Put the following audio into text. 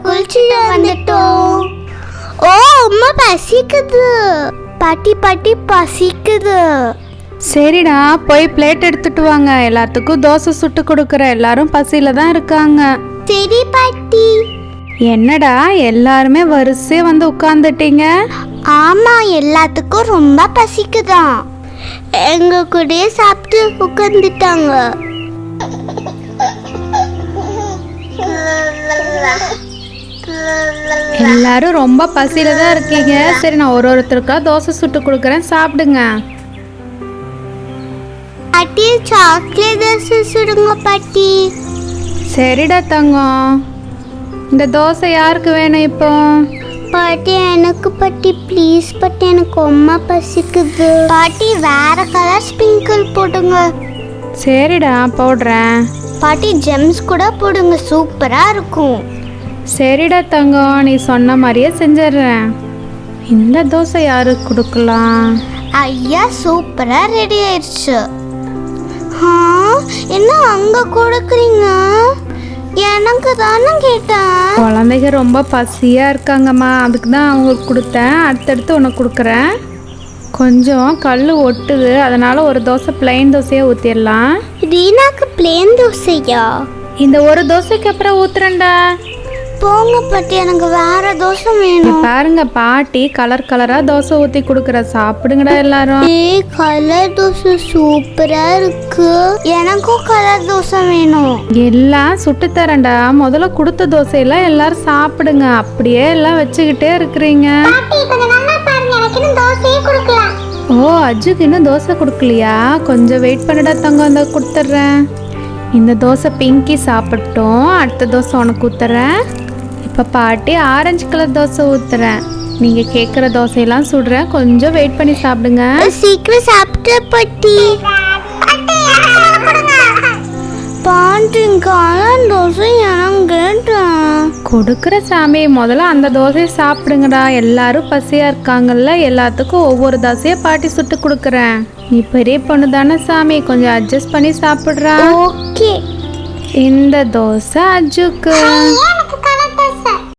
குளிச்சுட்டு வந்துட்டோம். ஓ அம்மா பசிக்குது. பாட்டி பாட்டி பசிக்குது. சரிடா, போய் பிளேட் எடுத்துட்டு வாங்க. எல்லாத்துக்கும் தோசை சுட்டு கொடுக்குற. எல்லாரும் பசியில தான் இருக்காங்க. சரி பாட்டி. என்னடா எல்லாருமே வரிசையா வந்து உட்கார்ந்துட்டீங்க? ஆமா, எல்லாத்துக்கும் ரொம்ப பசிக்குதான். எங்க கூடயே சாப்பிட்டு உட்கார்ந்துட்டாங்க. எல்லாரும் ரொம்ப பசியில தான் இருக்கீங்க. சரி, நான் ஒருத்தருக்கா தோசை சுட்டு கொடுக்குறேன், சாப்பிடுங்க. பாட்டி சாக்லேட் தோசை சுடுங்க பாட்டி. சரிடா தங்கம். இந்த தோசை யாருக்கு வேணும் இப்போ? பாட்டி எனக்கு பாட்டி ப்ளீஸ் பாட்டி, எனக்கு ரொம்ப பசிக்குது. பாட்டி வேற கலர் ஸ்பிங்கிள் போடுங்க. சரிடா, போடுறேன். பாட்டி ஜெம்ஸ் கூட போடுங்க, சூப்பரா இருக்கும். சரிடா தங்கம், நீ சொன்ன மாதிரியே செஞ்சிடுறேன். இந்த தோசை யாருக்கு கொடுக்கலாம்? ஐயா சூப்பரா ரெடி ஆயிடுச்சு. என்ன அங்க கொடுக்குறீங்க? எனக்கு தானே கேட்டேன். குழந்தைங்க ரொம்ப பசியா இருக்காங்கம்மா, அதுக்கு தான் அவங்களுக்கு கொடுத்தேன். அடுத்தடுத்து உனக்கு கொடுக்குறேன். கொஞ்சம் கல் ஒட்டுது, அதனால ஒரு தோசை பிளெயின் தோசையை ஊற்றிடலாம். ரீனாக்கு பிளேன் தோசையா? இந்த ஒரு தோசைக்கு அப்புறம் ஊத்துறேன்டா. போங்க பாட்டி, எனக்கு வேற தோசை வேணும். பாருங்க, பாட்டி கலர் கலரா தோசை ஊற்றி கொடுக்குற. சாப்பிடுங்கடா எல்லாரும். கலர் தோசை சூப்பரா இருக்கு. எனக்கும் கலர் தோசை வேணும். எல்லாம் சுட்டு தரேன்டா. முதல்ல கொடுத்த தோசையெல்லாம் எல்லாரும் சாப்பிடுங்க. அப்படியே எல்லாம் வச்சுக்கிட்டே இருக்கிறீங்க. ஓ, அஜுக்கு இன்னும் தோசை கொடுக்கலையா? கொஞ்சம் வெயிட் பண்ணுடா தங்கம், இந்த கொடுத்துட்றேன். இந்த தோசை பிங்கி சாப்பிட்டோம். அடுத்த தோசை உனக்கு ஊத்துறேன். இப்போ பாட்டி ஆரஞ்சு கலர் தோசை ஊத்துறேன். நீங்க கேட்குற தோசையெல்லாம் சுடுறேன், கொஞ்சம் வெயிட் பண்ணி சாப்பிடுங்க. சீக்கிரம் சாப்பிட்டு பாட்டி. தோசை கொடுக்குற சாமி, முதல்ல அந்த தோசையை சாப்பிடுங்கடா. எல்லாரும் பசியா இருக்காங்கல்ல, எல்லாத்துக்கும் ஒவ்வொரு தோசையை பாட்டி சுட்டு கொடுக்குறேன். நீ பெரிய பொண்ணு தானே சாமி, கொஞ்சம் அட்ஜஸ்ட் பண்ணி சாப்பிடுறா. ஓகே. இந்த தோசை அஜுக்கு.